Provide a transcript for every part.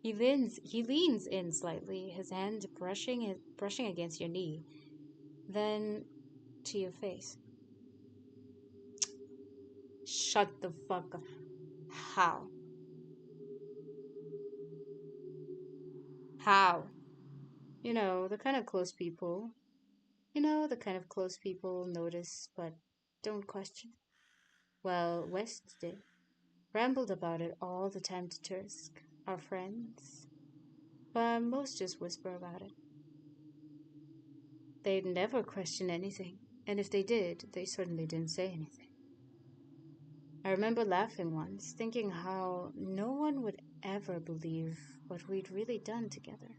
He leans in slightly, his hand brushing against your knee, then to your face. Shut the fuck up. How? How? You know, the kind of close people. You know, the kind of close people notice but don't question. Well, West did. Rambled about it all the time to Tursk, our friends. But most just whisper about it. They'd never question anything, and if they did, they certainly didn't say anything. I remember laughing once, thinking how no one would ever believe what we'd really done together,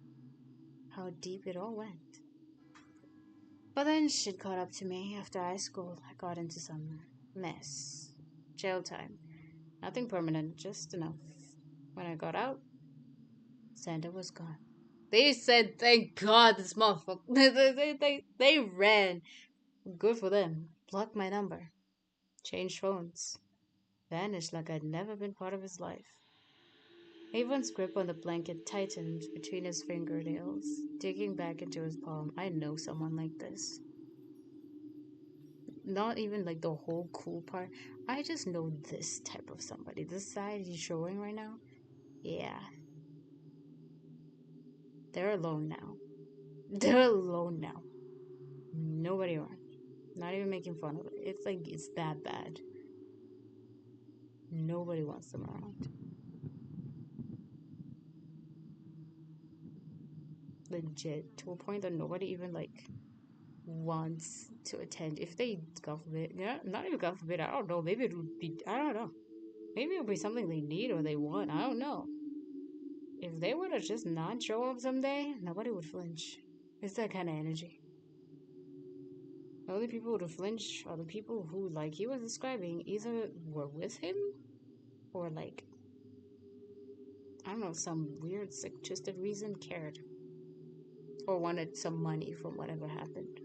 how deep it all went. But then shit caught up to me after high school. I got into some mess. Jail time. Nothing permanent, just enough. When I got out, Santa was gone. They said, thank God this motherfucker. They ran. Good for them. Blocked my number. Changed phones. Vanished like I'd never been part of his life. Avon's grip on the blanket tightened between his fingernails, digging back into his palm. I know someone like this. Not even like the whole cool part. I just know this type of somebody. This side he's showing right now. Yeah. They're alone now. They're alone now. Nobody around. Not even making fun of it. It's like it's that bad. Nobody wants them around. Legit. To a point that nobody even like wants to attend. If they, God forbid, yeah, not even God forbid, I don't know. Maybe it would be, I don't know. Maybe it would be something they need or they want. I don't know. If they were to just not show up someday, nobody would flinch. It's that kind of energy. The only people who would flinch are the people who, like he was describing, either were with him or, like, I don't know, some weird, sick, twisted reason cared or wanted some money from whatever happened.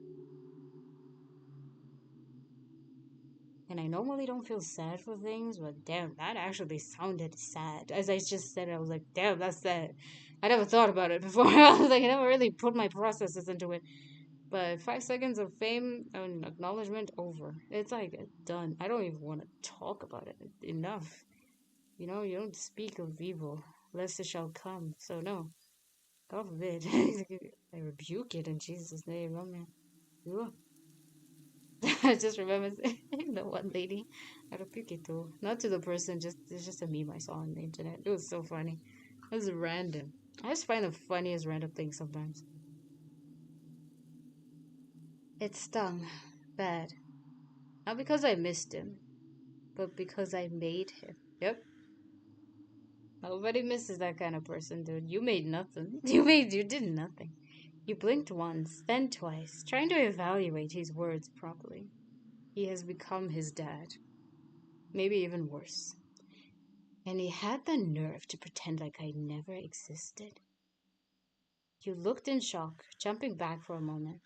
And I normally don't feel sad for things, but damn, that actually sounded sad. As I just said it, I was like, damn, that's sad. I never thought about it before. I was like, I never really put my processes into it. But 5 seconds of fame and acknowledgement over. It's like done. I don't even want to talk about it. Enough. You know, you don't speak of evil, lest it shall come. So no, God forbid. I rebuke it in Jesus' name. Amen. I just remember the one lady. I rebuke it too. Not to the person, just it's just a meme I saw on the internet. It was so funny. It was random. I just find the funniest random things sometimes. It stung bad. Not because I missed him, but because I made him. Yep. Nobody misses that kind of person, dude. You made nothing. You did nothing. You blinked once, then twice, trying to evaluate his words properly. He has become his dad. Maybe even worse. And he had the nerve to pretend like I never existed. You looked in shock, jumping back for a moment.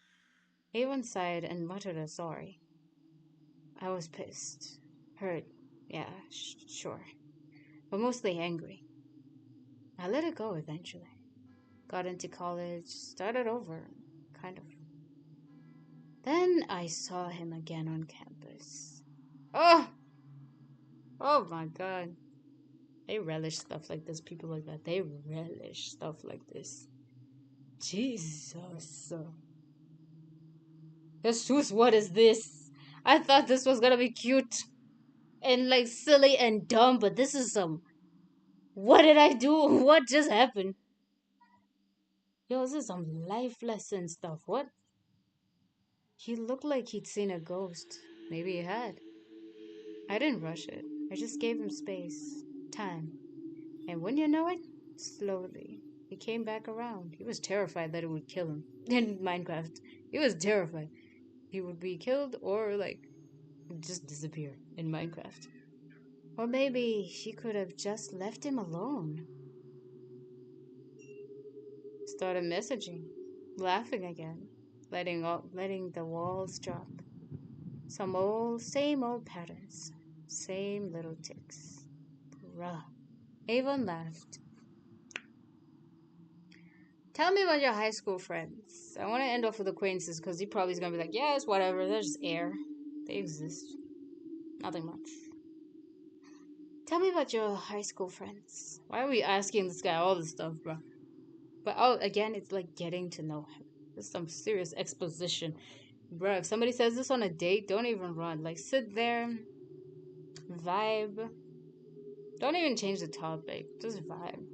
Avon sighed and muttered a sorry. I was pissed. Hurt. Yeah, sure. But mostly angry. I let it go eventually. Got into college, started over, kind of. Then I saw him again on campus. Oh! Oh my god. They relish stuff like this, people like that. They relish stuff like this. Jesus. Jesus, what is this? I thought this was gonna be cute and like silly and dumb, but this is some. What did I do? What just happened? Yo, this is some life lesson stuff. What? He looked like he'd seen a ghost. Maybe he had. I didn't rush it. I just gave him space, time. And when you know it, slowly, he came back around. He was terrified that it would kill him in Minecraft. He was terrified. He would be killed or, like, just disappear in Minecraft. Or maybe she could have just left him alone. Started messaging, laughing again, letting the walls drop. Same old patterns, same little ticks. Bruh. Avon laughed. Tell me about your high school friends. I want to end off with acquaintances because he probably is going to be like, yes, whatever. They're just air. They exist. Nothing much. Tell me about your high school friends. Why are we asking this guy all this stuff, bro? But oh, again, it's like getting to know him. This is some serious exposition. Bro, if somebody says this on a date, don't even run. Like, sit there, vibe. Don't even change the topic. Just vibe.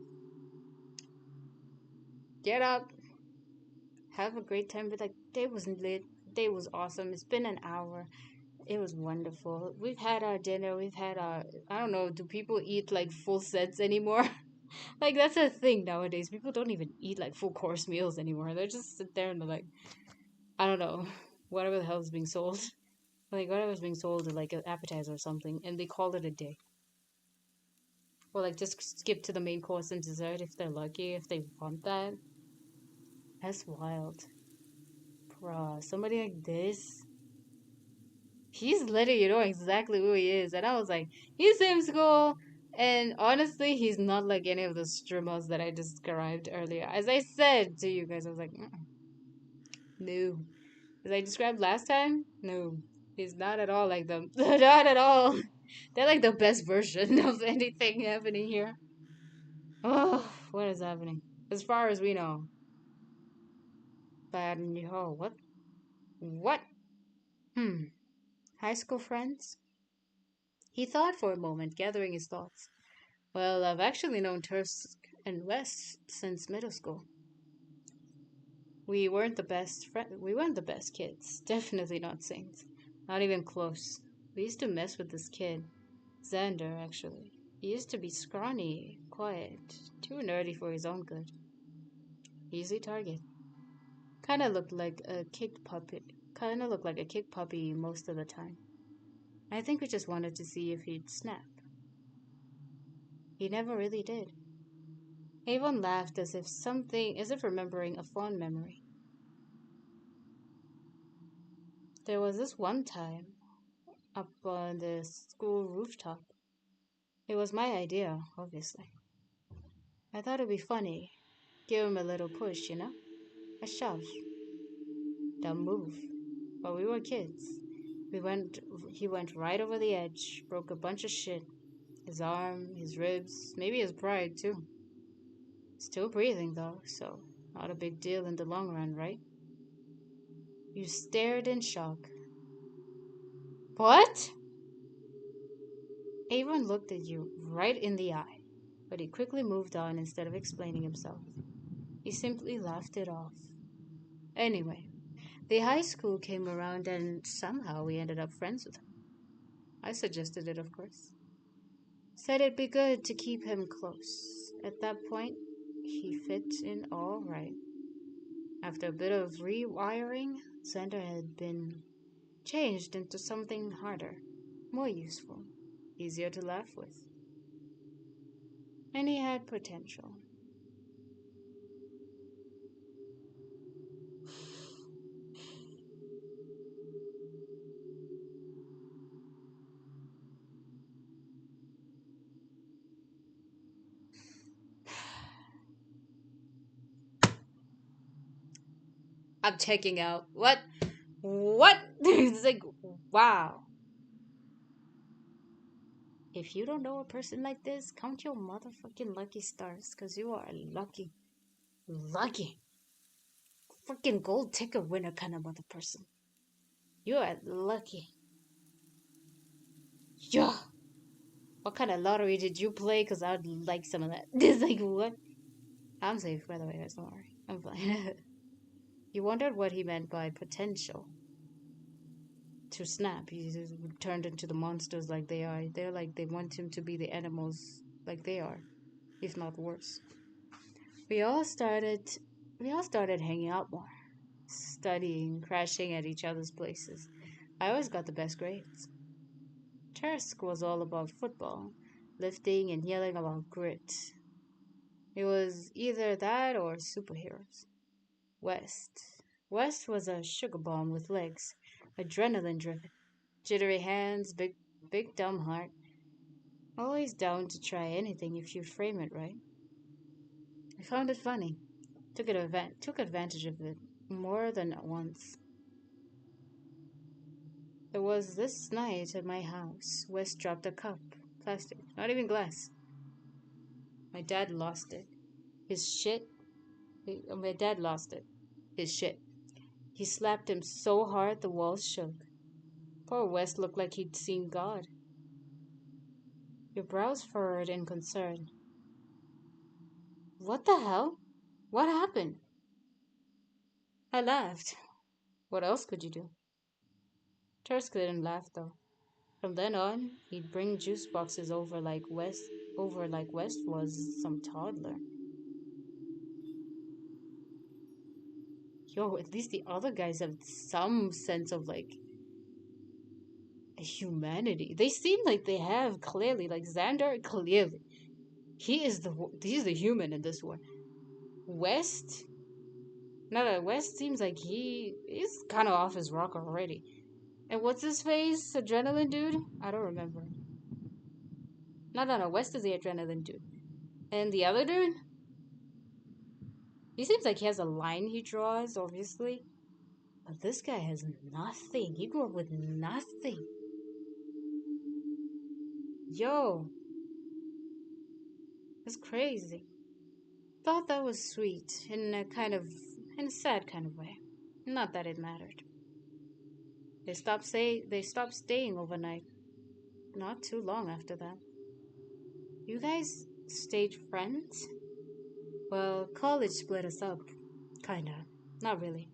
Get up, have a great time. But like, day was lit. Day was awesome. It's been an hour. It was wonderful. We've had our dinner. We've had our. I don't know. Do people eat like full sets anymore? Like that's a thing nowadays. People don't even eat like full course meals anymore. They just sit there and they're like, I don't know, whatever the hell is being sold. Like whatever's being sold, like an appetizer or something, and they call it a day. Or like just skip to the main course and dessert if they're lucky, if they want that. That's wild. Bruh, somebody like this, he's letting you know exactly who he is. And I was like, he seems cool. And honestly, he's not like any of the streamers that I described earlier. As I said to you guys, I was like, no. As I described last time, no. He's not at all like them. Not at all. They're like the best version of anything happening here. Oh, what is happening? As far as we know. But, oh, what? What? Hmm. High school friends? He thought for a moment, gathering his thoughts. Well, I've actually known Tursk and West since middle school. We weren't the best kids. Definitely not saints. Not even close. We used to mess with this kid. Xander, actually. He used to be scrawny, quiet, too nerdy for his own good. Easy target. Kinda looked like a kicked puppy. Kinda looked like a kicked puppy most of the time. I think we just wanted to see if he'd snap. He never really did. Avon laughed as if remembering a fond memory. There was this one time up on the school rooftop. It was my idea, obviously. I thought it'd be funny. Give him a little push, you know? A shove. Dumb move. But we were kids. We went he went right over the edge, broke a bunch of shit. His arm, his ribs, maybe his pride too. Still breathing though, so not a big deal in the long run, right? You stared in shock. What? Avon looked at you right in the eye, but he quickly moved on instead of explaining himself. He simply laughed it off. Anyway, the high school came around and somehow we ended up friends with him. I suggested it, of course. Said it'd be good to keep him close. At that point, he fit in all right. After a bit of rewiring, Xander had been changed into something harder, more useful, easier to laugh with. And he had potential. I'm checking out. What? What? It's like, wow. If you don't know a person like this, count your motherfucking lucky stars, because you are lucky. Lucky. Freaking gold ticket winner kind of mother person. You are lucky. Yeah. What kind of lottery did you play? Because I'd like some of that. It's like, what? I'm safe, by the way, guys. Don't worry. I'm fine. You wondered what he meant by potential. To snap. He turned into the monsters like they are. They're like, they want him to be the animals like they are, if not worse. We all started we all started hanging out more, studying, crashing at each other's places. I always got the best grades. Tursk was all about football, lifting and yelling about grit. It was either that or superheroes. West. West was a sugar bomb with legs, adrenaline driven, jittery hands, big dumb heart. Always down to try anything if you frame it right. I found it funny. took advantage of it more than once. There was this night at my house. Wes dropped a cup, plastic, not even glass. My dad lost it. His shit. My dad lost it. His shit. He slapped him so hard the walls shook. Poor Wes looked like he'd seen God. Your brows furrowed in concern. What the hell? What happened? I laughed. What else could you do? Tursk didn't laugh though. From then on, he'd bring juice boxes over like West was some toddler. Yo, at least the other guys have some sense of like humanity. They seem like they have clearly, like Xander clearly. He's the human in this one. West, no, West seems like he's kind of off his rocker already. And what's his face? Adrenaline dude? I don't remember. No. West is the adrenaline dude. And the other dude? He seems like he has a line he draws, obviously. But this guy has nothing. He grew up with nothing. Yo, that's crazy. Thought that was sweet in a sad kind of way. Not that it mattered. They stopped staying overnight. Not too long after that. You guys stayed friends? Well, college split us up. Kinda. Not really.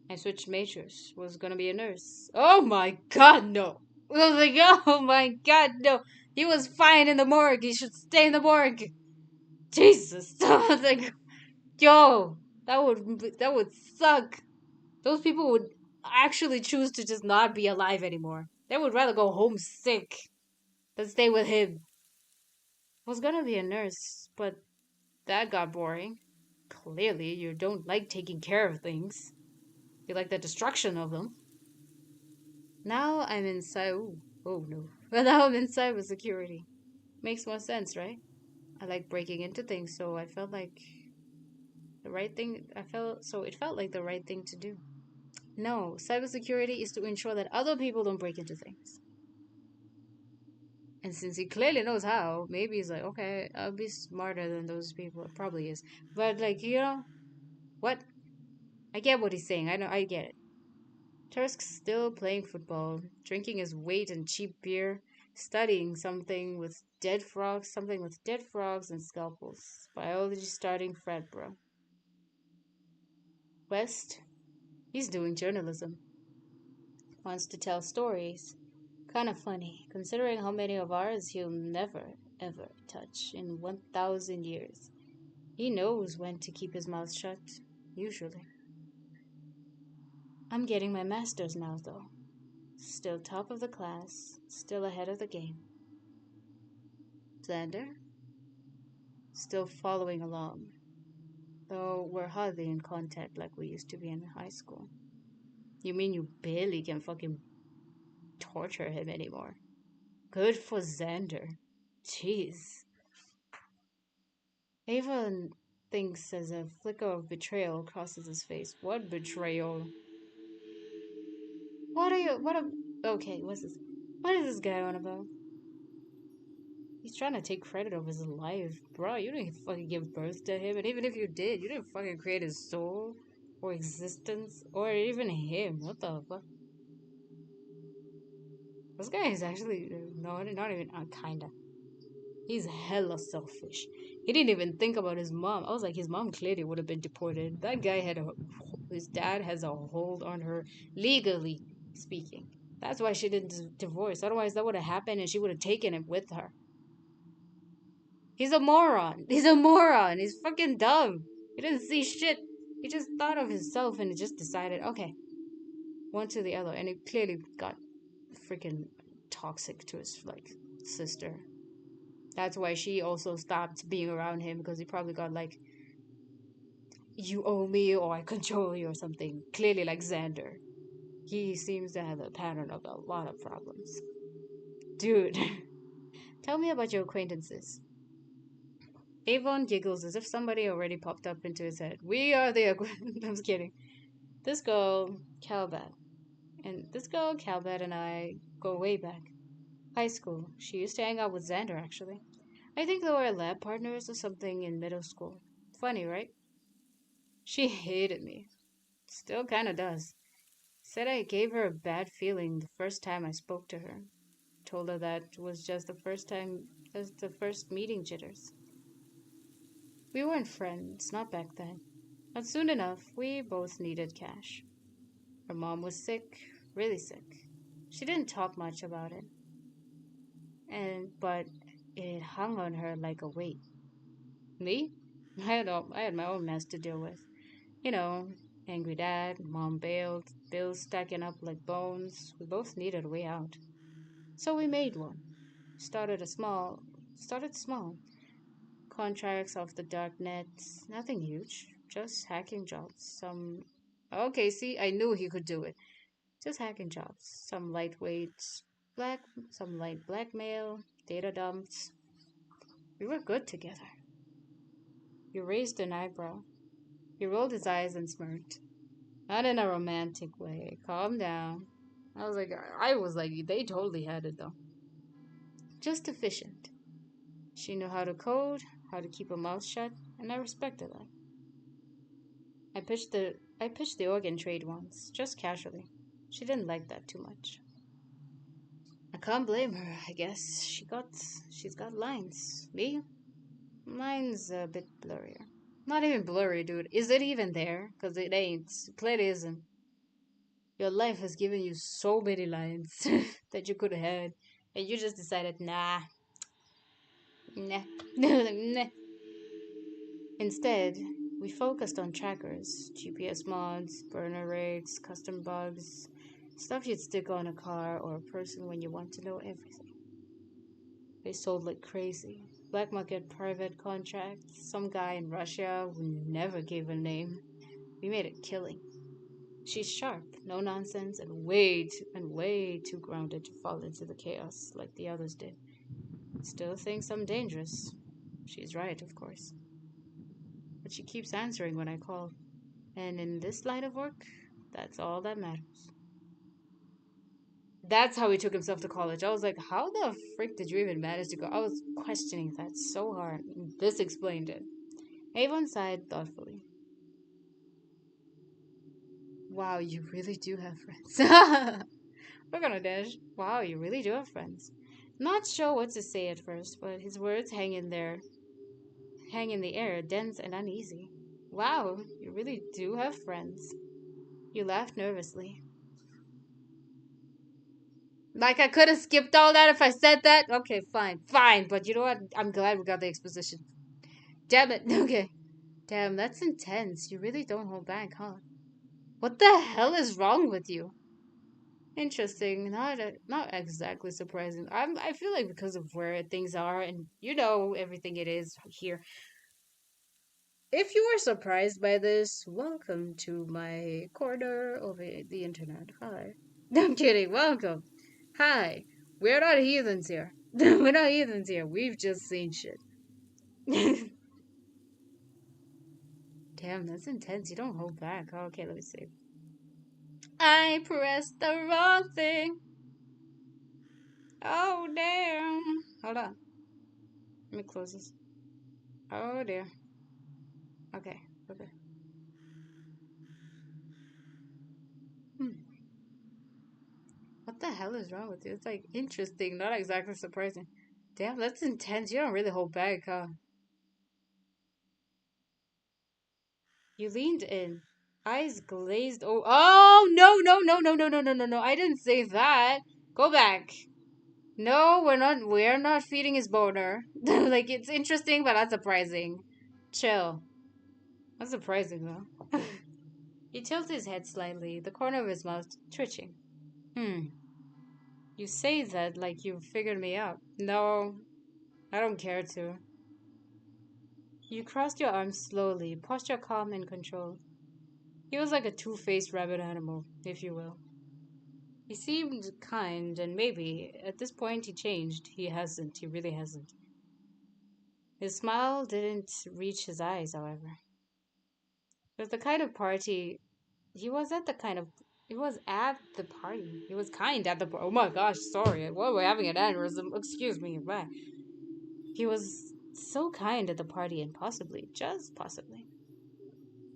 I switched majors. Was gonna be a nurse. Oh my god, no! I was like, oh my god, no! He was fine in the morgue. He should stay in the morgue. Jesus! I was like, yo, that would suck. Those people would actually choose to just not be alive anymore. They would rather go home sick than stay with him. Was gonna be a nurse, but that got boring. Clearly, you don't like taking care of things. You like the destruction of them. Now I'm in oh no. Well, now I'm in cybersecurity. Makes more sense, right? I like breaking into things, so I felt like the right thing. It felt like the right thing to do. No, cybersecurity is to ensure that other people don't break into things. And since he clearly knows how, maybe he's like, okay, I'll be smarter than those people. It probably is. But, like, what? I get what he's saying. I know, I get it. Tursk's still playing football, drinking his weight in cheap beer, studying something with dead frogs and scalpels. Biology starting frat, bro. West, he's doing journalism. Wants to tell stories. Kind of funny, considering how many of ours he'll never, ever touch in 1,000 years. He knows when to keep his mouth shut, usually. I'm getting my master's now, though. Still top of the class, still ahead of the game. Xander? Still following along, though we're hardly in contact like we used to be in high school. You mean you barely can fucking torture him anymore? Good for Xander. Jeez. Ava thinks as a flicker of betrayal crosses his face. What betrayal? Okay, what's this? What is this guy on about? He's trying to take credit of his life. Bro, you didn't fucking give birth to him, and even if you did, you didn't fucking create his soul, or existence, or even him. What the fuck? This guy is actually, no, not even, kinda. He's hella selfish. He didn't even think about his mom. I was like, his mom clearly would have been deported. That guy his dad has a hold on her, legally speaking. That's why she didn't divorce. Otherwise, that would have happened and she would have taken him with her. He's a moron. He's a moron. He's fucking dumb. He didn't see shit. He just thought of himself and just decided, okay, one to the other. And it clearly got freaking toxic to his, like, sister. That's why she also stopped being around him, because he probably got like, you owe me or I control you or something. Clearly, like Xander. He seems to have a pattern of a lot of problems. Dude, tell me about your acquaintances. Avon giggles as if somebody already popped up into his head. We are the I'm just kidding. This girl, Calbat, Calbat and I go way back. High school. She used to hang out with Xander, actually. I think they were lab partners or something in middle school. Funny, right? She hated me. Still kinda does. Said I gave her a bad feeling the first time I spoke to her. Told her that was just the first meeting jitters. We weren't friends, not back then. But soon enough, we both needed cash. Her mom was sick, really sick. She didn't talk much about it, but it hung on her like a weight. Me? I had my own mess to deal with. You know, angry dad, mom bailed, bills stacking up like bones. We both needed a way out. So we made one. Started a small, started small. Contracts off the dark net, nothing huge, just hacking jobs. Okay, see, I knew he could do it. Just hacking jobs. Black, some light blackmail, data dumps. We were good together. He raised an eyebrow. He rolled his eyes and smirked. Not in a romantic way. Calm down. I was like, they totally had it though. Just efficient. She knew how to code, how to keep her mouth shut, and I respected that. I pitched the organ trade once, just casually. She didn't like that too much. I can't blame her, I guess. She's got lines. Me? Mine's a bit blurrier. Not even blurry, dude. Is it even there? 'Cause it ain't. Clearly isn't. Your life has given you so many lines that you could have had, and you just decided, nah, nah. Instead, we focused on trackers, GPS mods, burner rigs, custom bugs, stuff you'd stick on a car or a person when you want to know everything. They sold like crazy. Black market private contracts, some guy in Russia who never gave a name. We made a killing. She's sharp, no nonsense, and way too grounded to fall into the chaos like the others did. Still thinks I'm dangerous. She's right, of course. But she keeps answering when I call. And in this line of work, that's all that matters. That's how he took himself to college. I was like, how the frick did you even manage to go? I was questioning that so hard. This explained it. Avon sighed thoughtfully. Wow, you really do have friends. We're gonna dash. Wow, you really do have friends. Not sure what to say at first, but his words hang in the air, dense and uneasy. Wow, you really do have friends. You laughed nervously. Like I could have skipped all that if I said that. Okay, fine. But you know what? I'm glad we got the exposition. Damn it. Okay. Damn, that's intense. You really don't hold back, huh? What the hell is wrong with you? Interesting. Not exactly surprising. I feel like because of where things are and you know everything it is here. If you were surprised by this, welcome to my corner of the internet. Hi. I'm kidding. Welcome. Hi. We're not heathens here. We're not heathens here. We've just seen shit. Damn, that's intense. You don't hold back. Okay, let me see. I pressed the wrong thing. Oh, damn. Hold on. Let me close this. Oh, dear. Okay, okay. Hmm. What the hell is wrong with you? It's like interesting, not exactly surprising. Damn, that's intense. You don't really hold back, huh? You leaned in, eyes glazed over. Oh, no. I didn't say that. Go back. No, we're not feeding his boner. Like, it's interesting, but not surprising. Chill. Not surprising, though. He tilted his head slightly, the corner of his mouth twitching. Hmm. You say that like you figured me out. No, I don't care to. You crossed your arms slowly, posture calm and controlled. He was like a two-faced rabbit animal, if you will. He seemed kind, and maybe at this point he changed. He hasn't. He really hasn't. His smile didn't reach his eyes, however. It was the kind of party he was at the kind of he was at the party. He was kind at the oh my gosh, sorry. Well, we're having an aneurysm. Excuse me. Bye. He was so kind at the party and possibly, just possibly,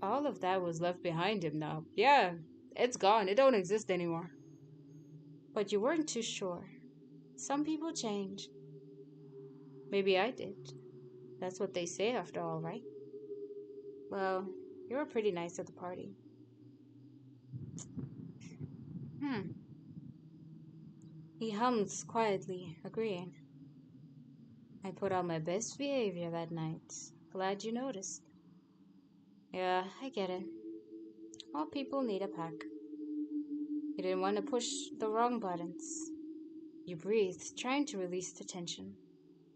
all of that was left behind him now. Yeah, it's gone. It don't exist anymore. But you weren't too sure. Some people change. Maybe I did. That's what they say after all, right? Well, you were pretty nice at the party. Hmm. He hums quietly, agreeing. I put on my best behavior that night. Glad you noticed. Yeah, I get it. All people need a pack. You didn't want to push the wrong buttons. You breathed, trying to release the tension.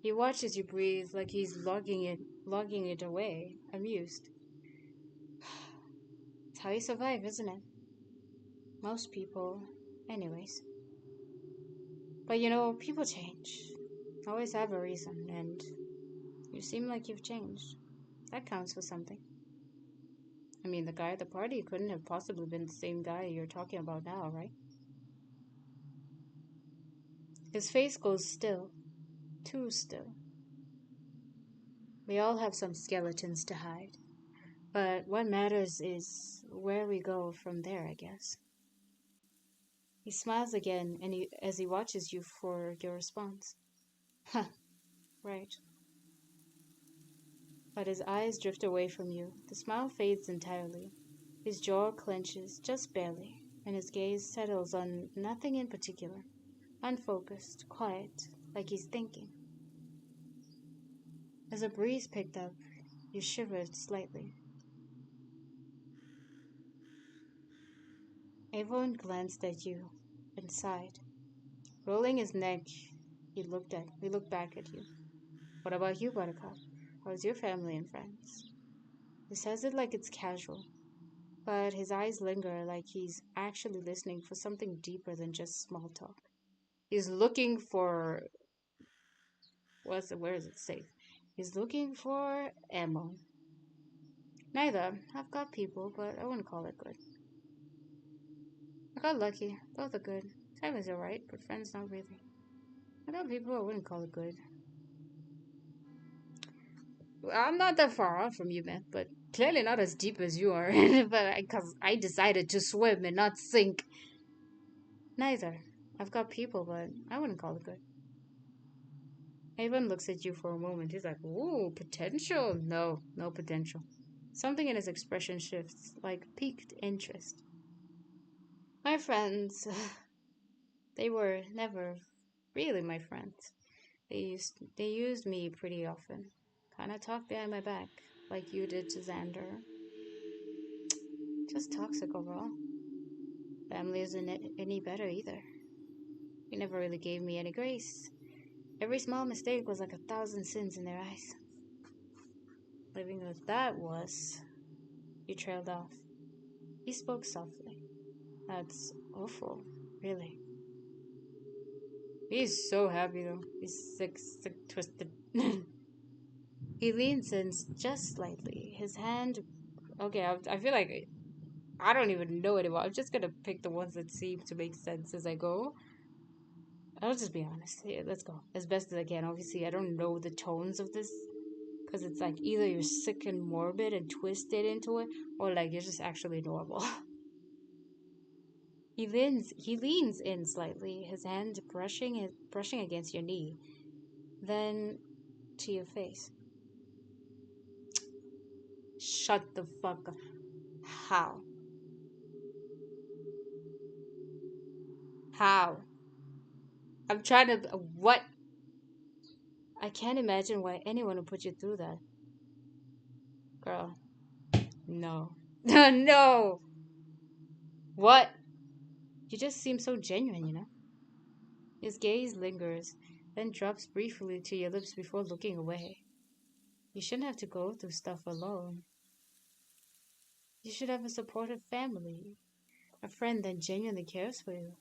He watches you breathe like he's logging it away, amused. It's how you survive, isn't it? Most people, anyways. But you know, people change. Always have a reason, and you seem like you've changed. That counts for something. I mean, the guy at the party couldn't have possibly been the same guy you're talking about now, right? His face goes still. Too still. We all have some skeletons to hide. But what matters is where we go from there, I guess. He smiles again as he watches you for your response. Huh, right. But his eyes drift away from you. The smile fades entirely. His jaw clenches, just barely, and his gaze settles on nothing in particular. Unfocused, quiet, like he's thinking. As a breeze picked up, you shivered slightly. Avon glanced at you and sighed. Rolling his neck, he looked back at you. What about you, Buttercup? How's your family and friends? He says it like it's casual, but his eyes linger like he's actually listening for something deeper than just small talk. He's looking for where is it safe? He's looking for ammo. Neither. I've got people, but I wouldn't call it good. I got lucky. Both are good. Family's alright, but friends not really. I got people I wouldn't call it good. I'm not that far off from you, man, but clearly not as deep as you are. But because I decided to swim and not sink. Neither. I've got people, but I wouldn't call it good. Avon looks at you for a moment. He's like, ooh, potential? No, no potential. Something in his expression shifts, like piqued interest. My friends, they were never really my friends. They used me pretty often. Kinda talked behind my back, like you did to Xander. Just toxic overall. Family isn't any better either. He never really gave me any grace. Every small mistake was like 1,000 sins in their eyes. Living with that was. You trailed off. He spoke softly. That's awful, really. He's so happy though. He's sick, twisted. He leans in just slightly. His hand. Okay, I feel like I don't even know anymore. I'm just gonna pick the ones that seem to make sense as I go. I'll just be honest. Yeah, let's go. As best as I can. Obviously, I don't know the tones of this. Because it's like either you're sick and morbid and twisted into it, or like you're just actually normal. He leans in slightly, his hand brushing against your knee, then to your face. Shut the fuck up. How? How? I'm trying to. What? I can't imagine why anyone would put you through that. Girl. No. No! What? You just seem so genuine, you know? His gaze lingers, then drops briefly to your lips before looking away. You shouldn't have to go through stuff alone. You should have a supportive family, a friend that genuinely cares for you.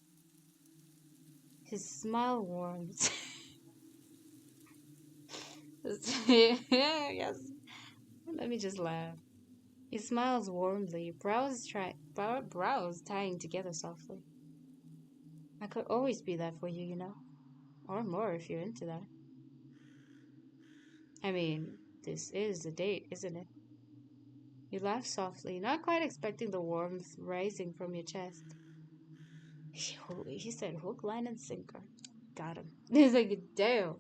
His smile warms. Yes. Let me just laugh. He smiles warmly, brows tying together softly. I could always be that for you, you know? Or more if you're into that. I mean, this is a date, isn't it? You laugh softly, not quite expecting the warmth rising from your chest. He said hook, line, and sinker. Got him. He's like, damn.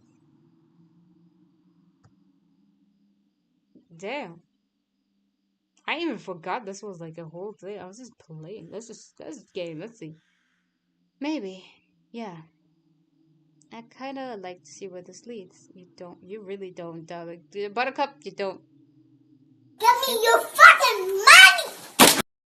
Damn. I even forgot this was like a whole thing. I was just playing. Let's game. Let's see. Maybe. Yeah. I kind of like to see where this leads. You really don't, darling. Buttercup, you don't. Give me your phone!